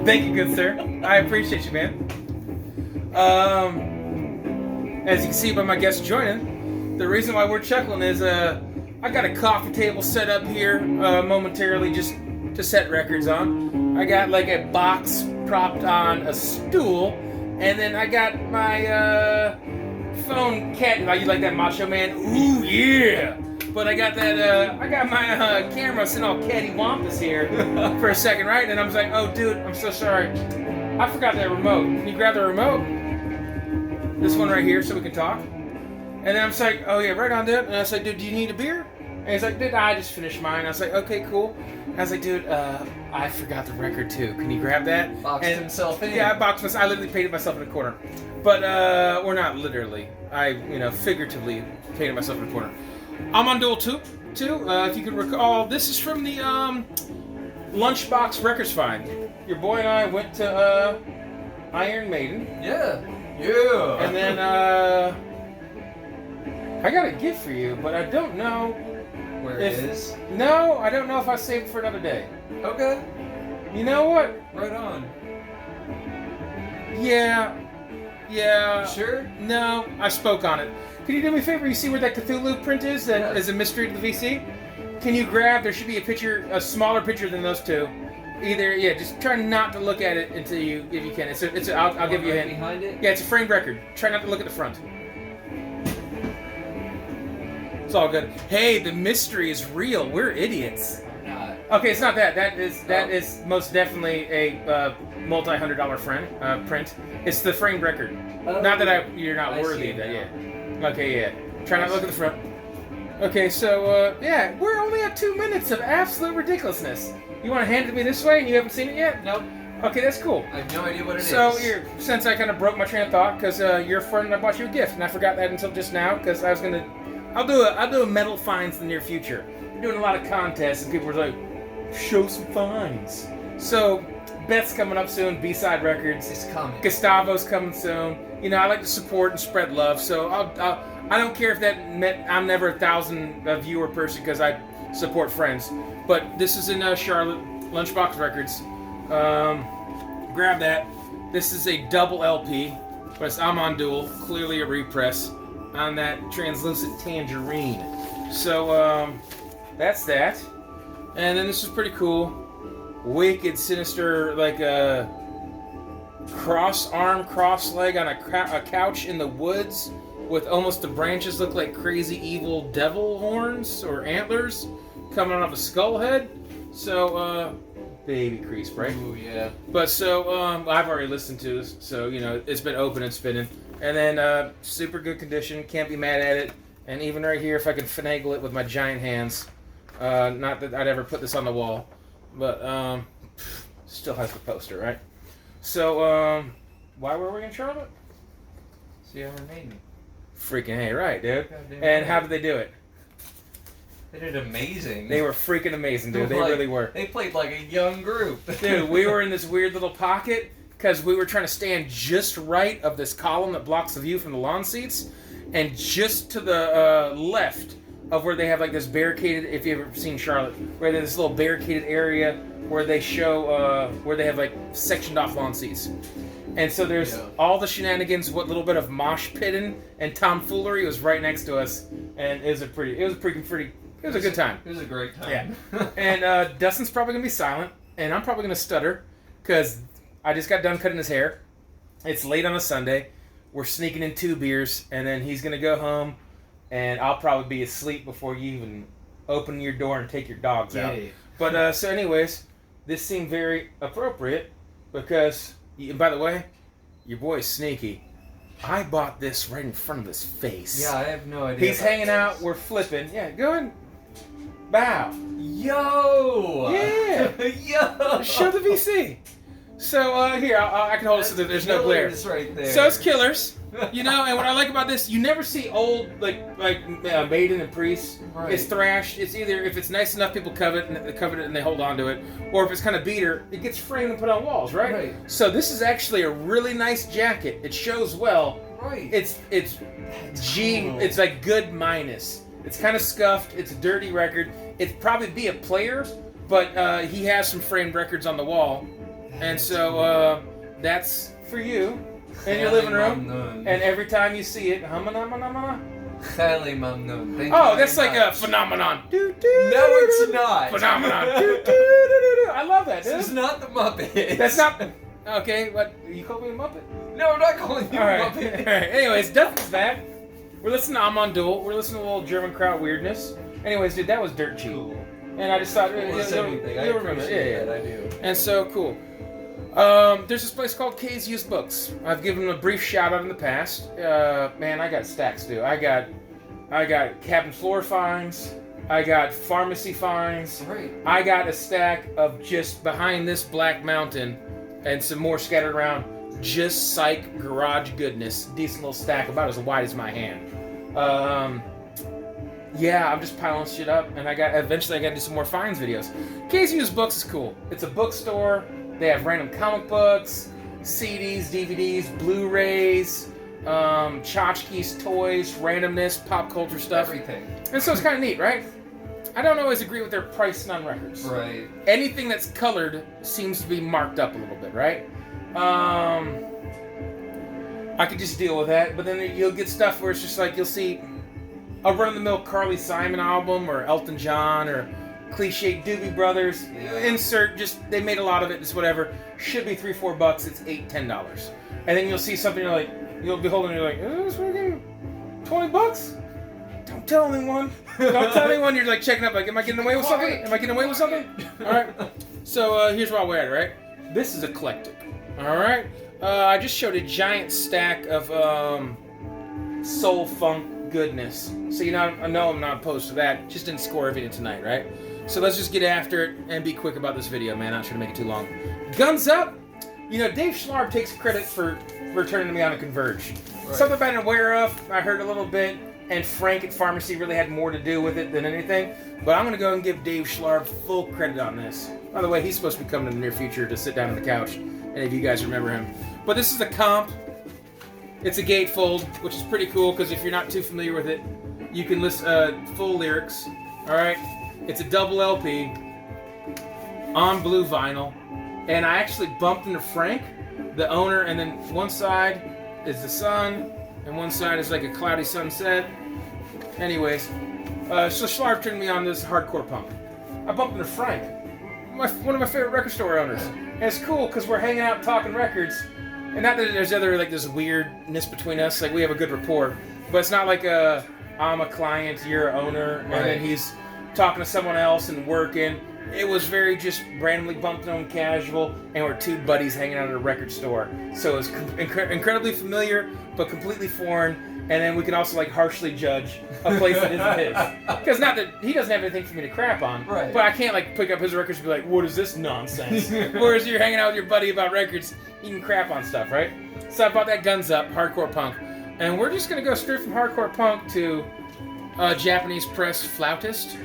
Thank you, good sir. I appreciate you, man. As you can see by my guests joining, the reason why we're chuckling is I got a coffee table set up here momentarily just to set records on. I got like a box propped on a stool, and then I got my phone cat. You like that Macho Man? Ooh yeah! But I got that. I got my camera sitting all cattywampus here for a second, right? And I was like, "Oh, dude, I'm so sorry. I forgot that remote. Can you grab the remote? This one right here, so we can talk." And then I was like, "Oh yeah, right on, dude." And I was like, "Dude, do you need a beer?" And he's like, "Dude, I just finished mine." I was like, "Okay, cool." And I was like, "Dude, I forgot the record too. Can you grab that?" Boxed himself in. Yeah, I boxed myself. I literally painted myself in a corner. But we're not literally. I, figuratively painted myself in a corner. I'm on dual too. If you can recall, this is from the Lunchbox Records find. Your boy and I went to Iron Maiden. Yeah. And then I got a gift for you, but I don't know where it is. No, I don't know if I saved it for another day. Okay. You know what? Right on. Yeah. Sure? No, I spoke on it. Can you do me a favor? You see where that Cthulhu print is? That is a mystery to the VC. Can you grab? There should be a picture, a smaller picture than those two. Just try not to look at it until if you can. I'll give you a hint. Behind it? Yeah, it's a framed record. Try not to look at the front. It's all good. Hey, the mystery is real. We're idiots. Okay, it's not that. That is most definitely a multi-$100 print. It's the framed record. Not that you're not worthy of that. Yeah. Okay, yeah. Try not to look at the front. Okay, so we're only at 2 minutes of absolute ridiculousness. You want to hand it to me this way, and you haven't seen it yet? Nope. Okay, that's cool. I have no idea what it is. So here, since I kind of broke my train of thought, because you're a friend and I bought you a gift, and I forgot that until just now, because I was gonna, I'll do a metal finds in the near future. We're doing a lot of contests, and people were like, show some finds. So Beth's coming up soon. B-side records. It's coming. Gustavo's coming soon. I like to support and spread love, so I don't care if that meant I'm never 1,000 viewer person because I support friends. But this is in Charlotte, Lunchbox Records. Grab that. This is a double LP, but I'm on dual, clearly a repress on that translucent tangerine. So that's that. And then this is pretty cool. Wicked, sinister, like a cross arm, cross leg on a couch in the woods with almost the branches look like crazy evil devil horns or antlers coming off a skull head. So, baby crease, right? Ooh, yeah. But so, I've already listened to this, so, it's been open and spinning. And then, super good condition, can't be mad at it. And even right here, if I can finagle it with my giant hands, not that I'd ever put this on the wall, but, still has the poster, right? So, why were we in Charlotte? See Iron Maiden. Freaking hey, right, dude. Goddamn And right. how did they do it? They did amazing. They were freaking amazing, dude. They really were. They played like a young group. Dude, we were in this weird little pocket because we were trying to stand just right of this column that blocks the view from the lawn seats, and just to the left of where they have like this barricaded, if you've ever seen Charlotte, where there's this little barricaded area where they show, where they have like sectioned off lawn seats. And so there's all the shenanigans, what little bit of mosh pitting and tomfoolery was right next to us, and it was a good time. It was a great time. Yeah. And Dustin's probably gonna be silent, and I'm probably gonna stutter, because I just got done cutting his hair. It's late on a Sunday. We're sneaking in 2 beers, and then he's gonna go home, and I'll probably be asleep before you even open your door and take your dogs out. But so anyways, this seemed very appropriate because, by the way, your boy's sneaky. I bought this right in front of his face. Yeah, I have no idea. He's hanging out. We're flipping. Yeah, go ahead. Bow. Yo! Yeah! Yo! Show the VC. So, here, I can hold it so that there's no glare. Right there. So it's Killers. And what I like about this, you never see old, like Maiden and Priest. Right. It's thrashed. It's either, if it's nice enough, people covet it and they hold on to it. Or if it's kind of beater, it gets framed and put on walls, right? So this is actually a really nice jacket. It shows well. Right. It's G, cool. It's like good minus. It's kind of scuffed. It's a dirty record. It'd probably be a player, but he has some framed records on the wall. And so that's for you in your living room. And every time you see it, Highly mamnoon. Thank you oh, that's very like much. a phenomenon. No, it's not. Phenomenon. I love that, dude. This is not the Muppets. That's not. Okay, what? You call me a Muppet? No, I'm not calling you All a right. Muppet. All right. Anyways, Dustin's back. We're listening to Amandul. We're listening to a little German crowd weirdness. Anyways, dude, that was dirt cheap. Cool. And I just thought, Everything. I you remember. appreciate Yeah, it. I do. And so, cool. There's this place called K's Used Books. I've given them a brief shout out in the past. Man, I got stacks, dude. I got cabin floor finds. I got pharmacy finds. Right. I got a stack of just behind this black mountain and some more scattered around. Just psych garage goodness. Decent little stack, about as wide as my hand. Yeah, I'm just piling shit up, and eventually I got to do some more finds videos. K's Used Books is cool. It's a bookstore. They have random comic books, CDs, DVDs, Blu-rays, tchotchkes, toys, randomness, pop culture stuff. Everything. And so it's kind of neat, right? I don't always agree with their pricing on records. Right. Anything that's colored seems to be marked up a little bit, right? I could just deal with that, but then you'll get stuff where it's just like you'll see a run-of-the-mill Carly Simon album or Elton John or cliche Doobie Brothers. Yeah. Insert, just they made a lot of it. It's whatever. Should be $3-4. It's $8-10. And then you'll see something you'll be holding. You're like, is this freaking $20? Don't tell anyone. Don't tell anyone. You're like checking up. Like, am I getting away with something? Am I getting away with something? All right. So here's where we're at. Right. This is Eclectic. All right. I just showed a giant stack of soul funk goodness. So I know I'm not opposed to that. Just didn't score everything tonight, right? So let's just get after it and be quick about this video, man. I'm not trying to make it too long. Guns up. Dave Schlarb takes credit for turning me on to Converge. Right. Something I've been aware of. I heard a little bit, and Frank at Pharmacy really had more to do with it than anything. But I'm going to go and give Dave Schlarb full credit on this. By the way, he's supposed to be coming in the near future to sit down on the couch. Any of you guys remember him. But this is a comp. It's a gatefold, which is pretty cool because if you're not too familiar with it, you can listen full lyrics. All right, it's a double LP on blue vinyl, and I actually bumped into Frank, the owner, and then one side is the sun, and one side is like a cloudy sunset. Anyways, so Schlarb turned me on this hardcore punk. I bumped into Frank, one of my favorite record store owners, and it's cool because we're hanging out talking records. And not that there's this weirdness between us, like we have a good rapport, but it's not like I'm a client, you're an owner, and then he's talking to someone else and working. It was very just randomly bumped on casual, and we're two buddies hanging out at a record store. So it was incredibly familiar, but completely foreign, and then we can also harshly judge a place that isn't his. Because not that he doesn't have anything for me to crap on, but I can't pick up his records and be like, what is this nonsense? Whereas you're hanging out with your buddy about records, you can crap on stuff, right? So I bought that Guns Up, hardcore punk. And we're just going to go straight from hardcore punk to Japanese press flautist.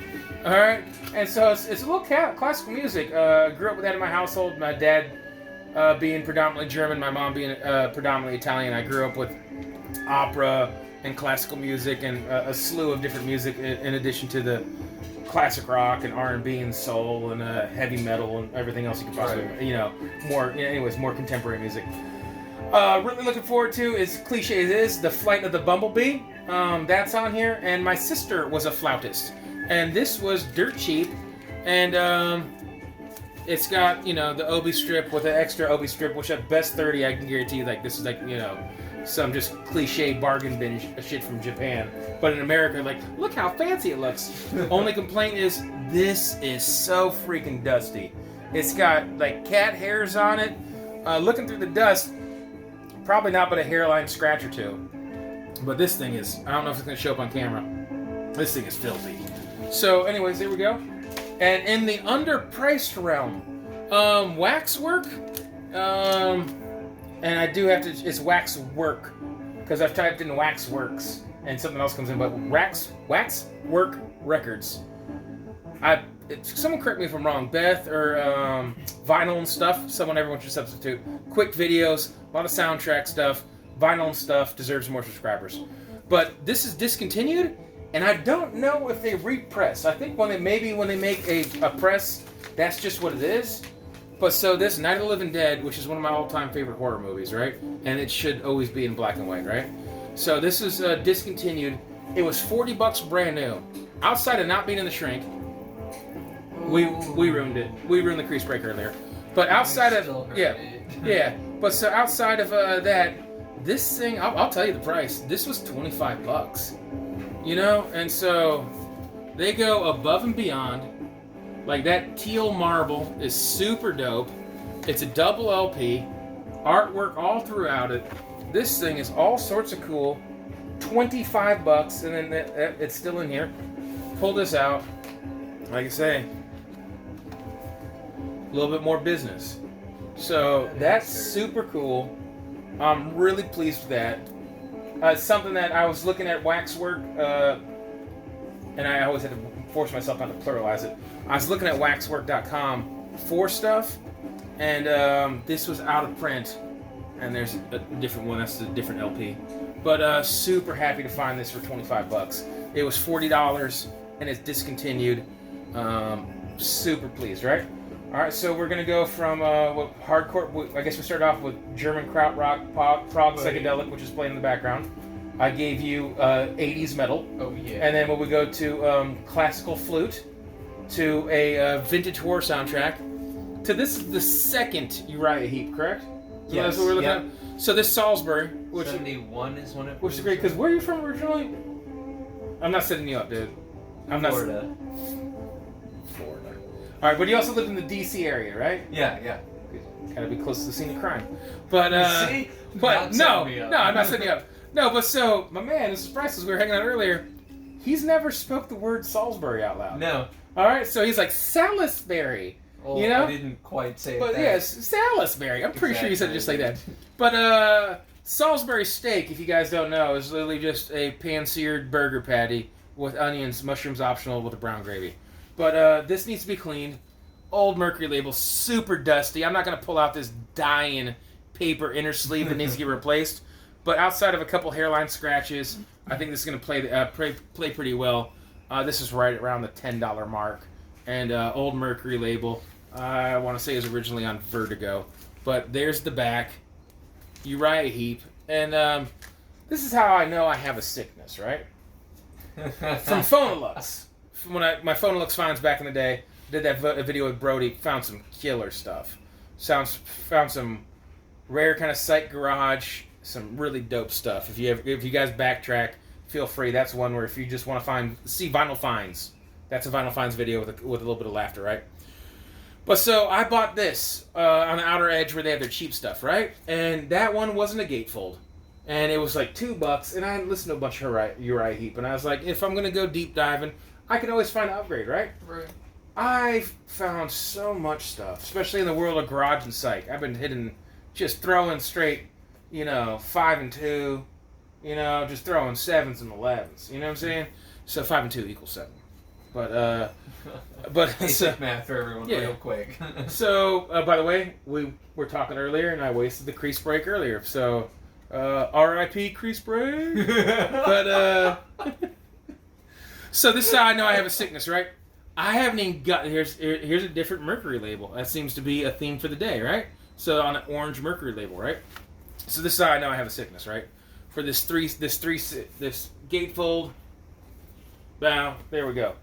All right? And so it's a little classical music. I grew up with that in my household. My dad being predominantly German, my mom being predominantly Italian. I grew up with opera and classical music and a slew of different music in addition to the classic rock and R&B and soul and heavy metal and everything else you could possibly, more contemporary music. Really looking forward to, as cliche as it is, The Flight of the Bumblebee. That's on here, and my sister was a flautist, and this was dirt cheap, and it's got the Obi strip with an extra Obi strip, which at best 30, I can guarantee you, this is some just cliche bargain bin shit from Japan. But in America, look how fancy it looks. Only complaint is this is so freaking dusty. It's got cat hairs on it. Looking through the dust, probably not but a hairline scratch or two. But this thing is, I don't know if it's going to show up on camera. This thing is filthy. So anyways, there we go. And in the underpriced realm, waxwork. And I do have to, it's waxwork, because I've typed in waxworks, and something else comes in, but waxwork records. Someone correct me if I'm wrong, Beth, or vinyl and stuff, everyone should substitute. Quick videos, a lot of soundtrack stuff, vinyl and stuff deserves more subscribers. But this is discontinued, and I don't know if they repress. I think when they make a press, that's just what it is. But so this Night of the Living Dead, which is one of my all-time favorite horror movies, right? And it should always be in black and white, right? So this is discontinued. It was $40 brand new. Outside of not being in the shrink, we ruined it. We ruined the crease break earlier. But outside of yeah. But so outside of that, this thing, I'll tell you the price. This was $25. You know, and so they go above and beyond. Like that teal marble is super dope. It's a double LP, artwork all throughout it. This thing is all sorts of cool. $25, and then it's still in here. Pull this out. Like I say, a little bit more business. So that's super cool. I'm really pleased with that. It's something that I was looking at waxwork, and I always had to force myself not to pluralize it. I was looking at waxwork.com for stuff, and this was out of print, and there's a different one. That's a different LP. But super happy to find this for $25. It was $40, and it's discontinued. Super pleased, right? All right, so we're gonna go from hardcore. I guess we started off with German krautrock, prog, psychedelic, which is playing in the background. I gave you 80s metal. Oh yeah. And then when we go to classical flute, to a vintage horror soundtrack, to this is the second Uriah Heep, correct? So Yes. that's what we're looking at. So this Salisbury, which 71 is one of which is great because where are you from originally? I'm not setting you up, dude. I'm not. Florida. All right, but you also lived in the D.C. area, right? Yeah. Gotta be close to the scene of crime. But See? but Not no, setting me up. no, I'm not setting you up. No, but so my man, this is Priceless. We were hanging out earlier. He's never spoke the word Salisbury out loud. No. All right, so he's like Salisbury. Well, You know? I didn't quite say it. But that. yes, Salisbury. I'm pretty sure you said it just like that. Exactly. But Salisbury steak, if you guys don't know, is literally just a pan-seared burger patty with onions, mushrooms optional with a brown gravy. But this needs to be cleaned. Old Mercury label, super dusty. I'm not going to pull out this dying paper inner sleeve that needs to get replaced. But outside of a couple hairline scratches, I think this is going to play pretty well. This is right around the $10 mark. And Old Mercury label, I want to say is originally on Vertigo. But there's the back. Uriah Heep. And this is how I know I have a sickness, right? From Phonolux. From when my Phonolux finds back in the day, did that video with Brody, found some killer stuff. Found some rare kind of Psych Garage, some really dope stuff. If you guys backtrack, feel free. That's one where if you just want to see vinyl finds, that's a vinyl finds video with a little bit of laughter, right? But so I bought this on the outer edge where they have their cheap stuff, right? And that one wasn't a gatefold. And it was like $2, and I listened to a bunch of Uriah Heep, and I was like, if I'm gonna go deep diving, I can always find an upgrade, right? Right. I've found so much stuff, especially in the world of garage and psych. I've been hitting, just throwing straight, 5 and 2, just throwing 7s and 11s. You know what I'm saying? So 5 and 2 equals 7. But Basic so, math for everyone, yeah. real quick. So by the way, we were talking earlier, and I wasted the crease break earlier. So R.I.P. crease break. But so this is how I know I have a sickness, right? I haven't even got here's a different Mercury label. That seems to be a theme for the day, right? So on an orange Mercury label, right? So this is how I know I have a sickness, right? For this gatefold. Now there we go.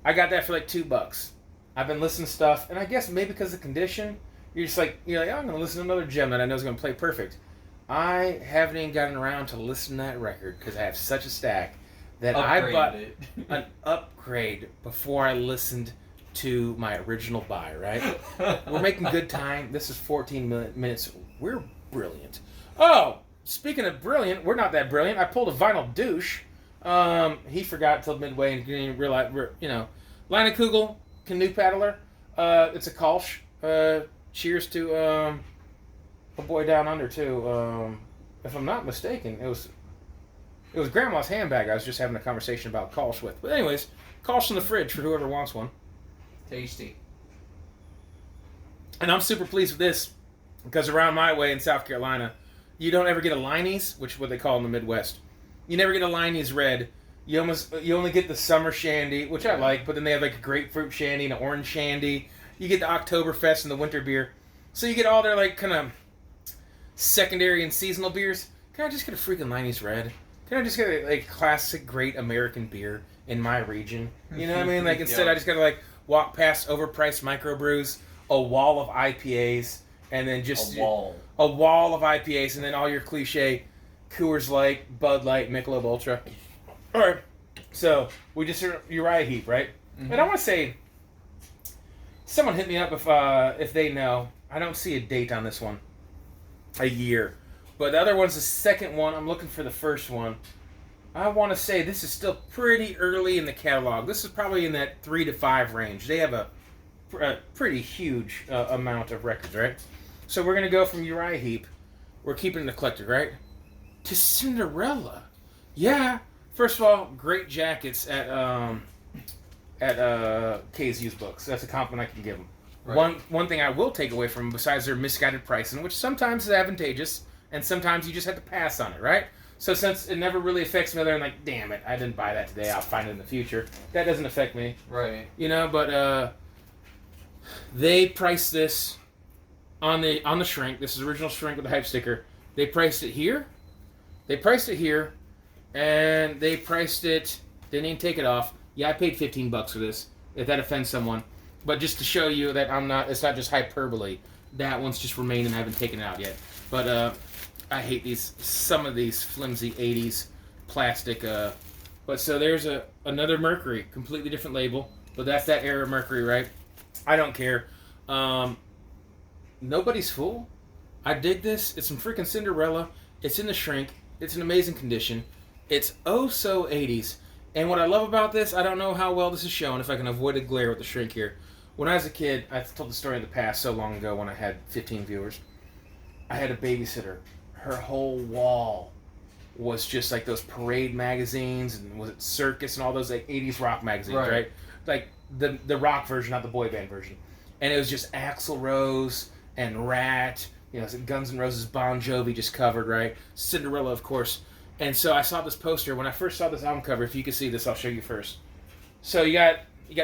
I got that for like $2. I've been listening to stuff, and I guess maybe because of the condition, you're like, I'm gonna listen to another gem that I know is gonna play perfect. I haven't even gotten around to listen to that record because I have such a stack that I bought an upgrade before I listened to my original buy, right? We're making good time. This is 14 minutes. We're brilliant. Oh, speaking of brilliant, we're not that brilliant. I pulled a vinyl douche. He forgot till midway and didn't realize, Leinenkugel, canoe paddler. It's a Kolsch. Cheers to a boy down under too. If I'm not mistaken, it was Grandma's handbag I was just having a conversation about Kolsch with. But anyways, Kolsch in the fridge for whoever wants one. Tasty. And I'm super pleased with this because around my way in South Carolina, you don't ever get a Liney's, which is what they call in the Midwest. You never get a Liney's red. You only get the summer shandy, which I like, but then they have like a grapefruit shandy and an orange shandy. You get the Oktoberfest and the winter beer. So you get all their, like, kind of secondary and seasonal beers. Can I just get a freaking Leine's Red? Can I just get a classic, great American beer in my region? You know what I mean? Like, instead I just gotta, like, walk past overpriced microbrews, a wall of IPAs, and then just... A wall of IPAs, and then all your cliche Coors Light, Bud Light, Michelob Ultra. Alright, so we just heard Uriah Heep, right? Mm-hmm. And I want to say, someone hit me up if they know. I don't see a date on this one. A year. But the other one's the second one. I'm looking for the first one. I want to say this is still pretty early in the catalog. This is probably in that 3 to 5 range. They have a pretty huge amount of records, right? So we're going to go from Uriah Heep. We're keeping it eclectic, right? To Cinderella. Yeah. First of all, great jackets at K's Used Books. That's a compliment I can give them. Right. One thing I will take away from them, besides their misguided pricing, which sometimes is advantageous, and sometimes you just have to pass on it, right? So since it never really affects me, they're like, damn it, I didn't buy that today, I'll find it in the future. That doesn't affect me. Right. You know, but they priced this on the shrink. This is original shrink with the hype sticker. They priced it here. And they priced it, didn't even take it off. Yeah, I paid $15 for this, if that offends someone. But just to show you that it's not just hyperbole. That one's just remained and I haven't taken it out yet. But I hate some of these flimsy 80s plastic. But so there's another Mercury, completely different label. But that's that era Mercury, right? I don't care. Nobody's fool. I dig this. It's some freaking Cinderella. It's in the shrink. It's in amazing condition. It's oh so 80s. And what I love about this, I don't know how well this is shown, if I can avoid a glare with the shrink here. When I was a kid, I told the story in the past so long ago when I had 15 viewers. I had a babysitter. Her whole wall was just like those parade magazines and was it Circus and all those like 80s rock magazines, right? Like the rock version, not the boy band version. And it was just Axl Rose and Rat, Guns N' Roses, Bon Jovi just covered, right? Cinderella, of course. And so I saw this poster. When I first saw this album cover, if you can see this, I'll show you first. So you got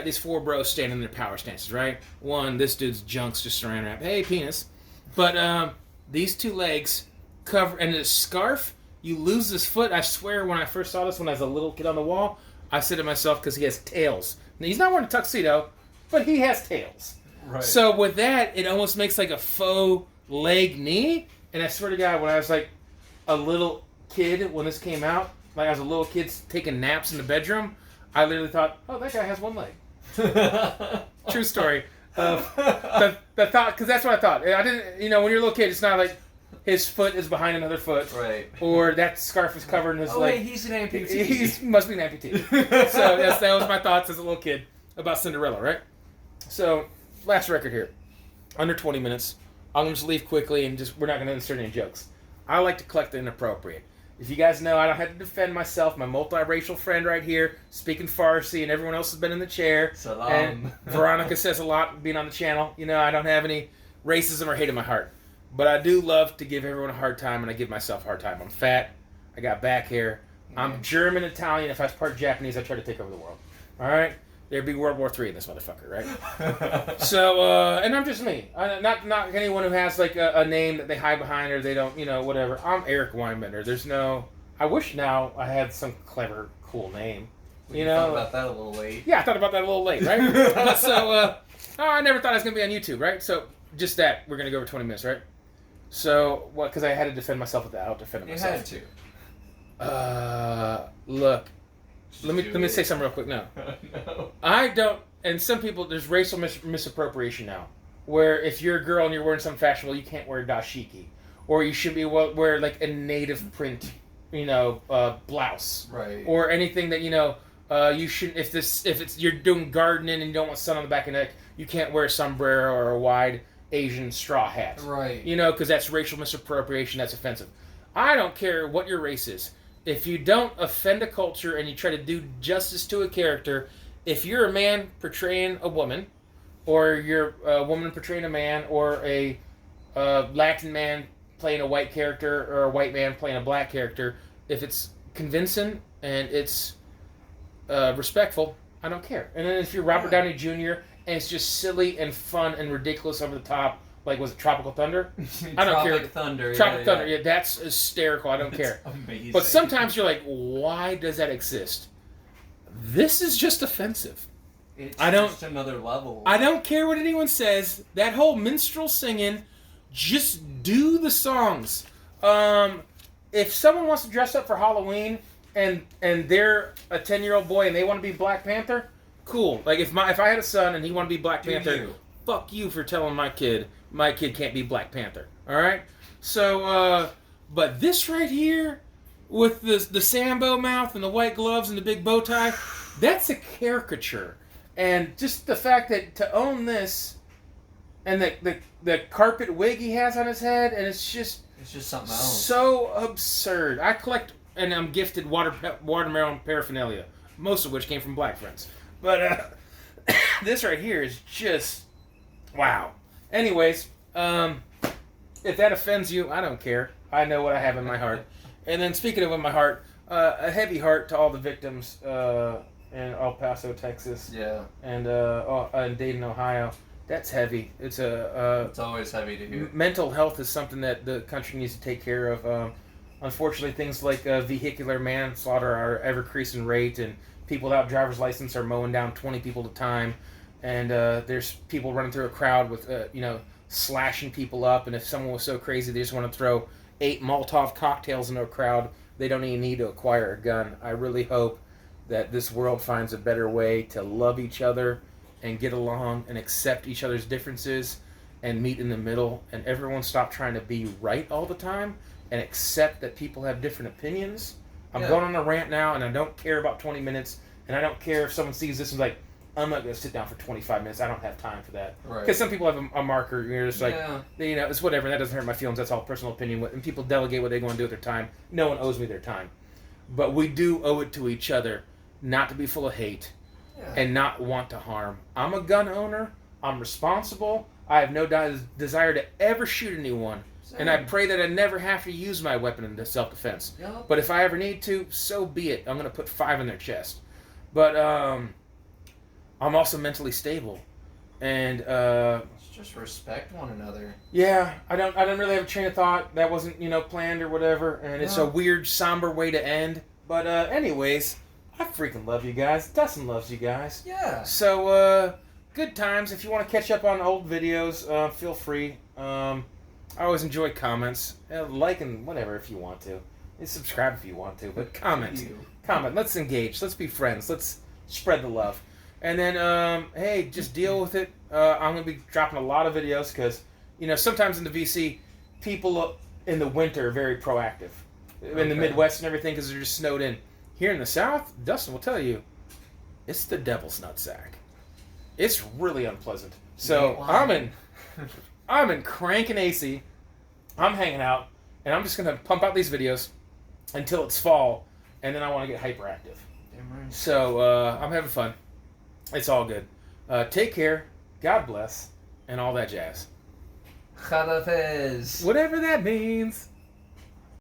these 4 bros standing in their power stances, right? One, this dude's junk's just surrounding him. Hey, penis. But these 2 legs cover, and this scarf, you lose this foot. I swear when I first saw this when I was a little kid on the wall, I said to myself, because he has tails. Now, he's not wearing a tuxedo, but he has tails. Right. So with that, it almost makes like a faux leg knee. And I swear to God, when I was like a little kid, when this came out, like I was a little kid taking naps in the bedroom, I literally thought, oh, that guy has 1 leg. True story. The thought, because that's what I thought. I didn't, when you're a little kid, it's not like his foot is behind another foot, right? Or that scarf is covered in his leg. Wait, he's an amputee. He must be an amputee. So that was my thoughts as a little kid about Cinderella, right? So last record here, under 20 minutes. I'm gonna just leave quickly and we're not gonna insert any jokes. I like to collect the inappropriate. If you guys know, I don't have to defend myself. My multiracial friend right here, speaking Farsi, and everyone else has been in the chair. Salam. And Veronica says a lot being on the channel. I don't have any racism or hate in my heart. But I do love to give everyone a hard time, and I give myself a hard time. I'm fat. I got back hair. I'm German, Italian. If I was part Japanese, I'd try to take over the world. All right? There'd be World War III in this motherfucker, right? So, and I'm just me. Not anyone who has like a name that they hide behind or they don't, whatever. I'm Eric Weinbender. There's no... I wish now I had some clever, cool name. You thought about that a little late. Yeah, I thought about that a little late, right? But so, I never thought I was going to be on YouTube, right? So, just that. We're going to go over 20 minutes, right? So, what? Because I had to defend myself without defending myself. You had to. Look. Let me say something real quick now. No. I don't, and some people, there's racial misappropriation now, where if you're a girl and you're wearing something fashionable, you can't wear dashiki, or you should be wear like a native print, blouse, right, or anything that you shouldn't. If you're doing gardening and you don't want sun on the back of the neck, you can't wear a sombrero or a wide Asian straw hat, right? Because that's racial misappropriation. That's offensive. I don't care what your race is. If you don't offend a culture and you try to do justice to a character, if you're a man portraying a woman, or you're a woman portraying a man, or a Latin man playing a white character, or a white man playing a black character, if it's convincing and it's respectful, I don't care. And then if you're Robert Downey Jr. and it's just silly and fun and ridiculous over the top. Like, was it Tropical Thunder? I don't care. Tropic Thunder. Tropic Thunder, yeah, that's hysterical. I don't care. Amazing. But sometimes you're like, why does that exist? This is just offensive. It's I just another level. I don't care what anyone says. That whole minstrel singing, just do the songs. If someone wants to dress up for Halloween and they're a 10-year-old boy and they want to be Black Panther, cool. Like if I had a son and he wanted to be Black Panther, fuck you for telling my kid can't be Black Panther. All right. So, but this right here, with the Sambo mouth and the white gloves and the big bow tie, that's a caricature. And just the fact that to own this, and the carpet wig he has on his head, and it's just something else. So absurd. I collect and I'm gifted watermelon paraphernalia, most of which came from black friends. But this right here is just wow. Anyways, if that offends you, I don't care. I know what I have in my heart. And then speaking of in my heart, a heavy heart to all the victims in El Paso, Texas. Yeah. And Dayton, Ohio. That's heavy. It's always heavy to hear. Mental health is something that the country needs to take care of. Unfortunately, things like vehicular manslaughter are ever-increasing rate, and people without driver's license are mowing down 20 people at a time. And there's people running through a crowd with, slashing people up. And if someone was so crazy they just want to throw 8 Molotov cocktails into a crowd, they don't even need to acquire a gun. I really hope that this world finds a better way to love each other and get along and accept each other's differences and meet in the middle, and everyone stop trying to be right all the time and accept that people have different opinions. I'm going on a rant now, and I don't care about 20 minutes, and I don't care if someone sees this and is like, I'm not going to sit down for 25 minutes. I don't have time for that. Because some people have a marker. You're just like, it's whatever. That doesn't hurt my feelings. That's all personal opinion. And people delegate what they want to do with their time. No one owes me their time. But we do owe it to each other not to be full of hate and not want to harm. I'm a gun owner. I'm responsible. I have no desire to ever shoot anyone. Same. And I pray that I never have to use my weapon in self-defense. Yep. But if I ever need to, so be it. I'm going to put 5 in their chest. But I'm also mentally stable, and just respect one another. Yeah, I don't really have a train of thought that wasn't planned or whatever, and it's a weird somber way to end. But anyways, I freaking love you guys. Dustin loves you guys. Yeah. So good times. If you want to catch up on old videos, feel free. I always enjoy comments, like and whatever if you want to. And subscribe if you want to, but comment. Let's engage. Let's be friends. Let's spread the love. And then, hey, just deal with it. I'm going to be dropping a lot of videos because, sometimes in the VC, people in the winter are very proactive. In the Midwest and everything because they're just snowed in. Here in the South, Dustin will tell you, it's the devil's nutsack. It's really unpleasant. So I'm in cranking AC. I'm hanging out, and I'm just going to pump out these videos until it's fall, and then I want to get hyperactive. Damn right. So I'm having fun. It's all good. Take care. God bless. And all that jazz. Khalafez. Whatever that means.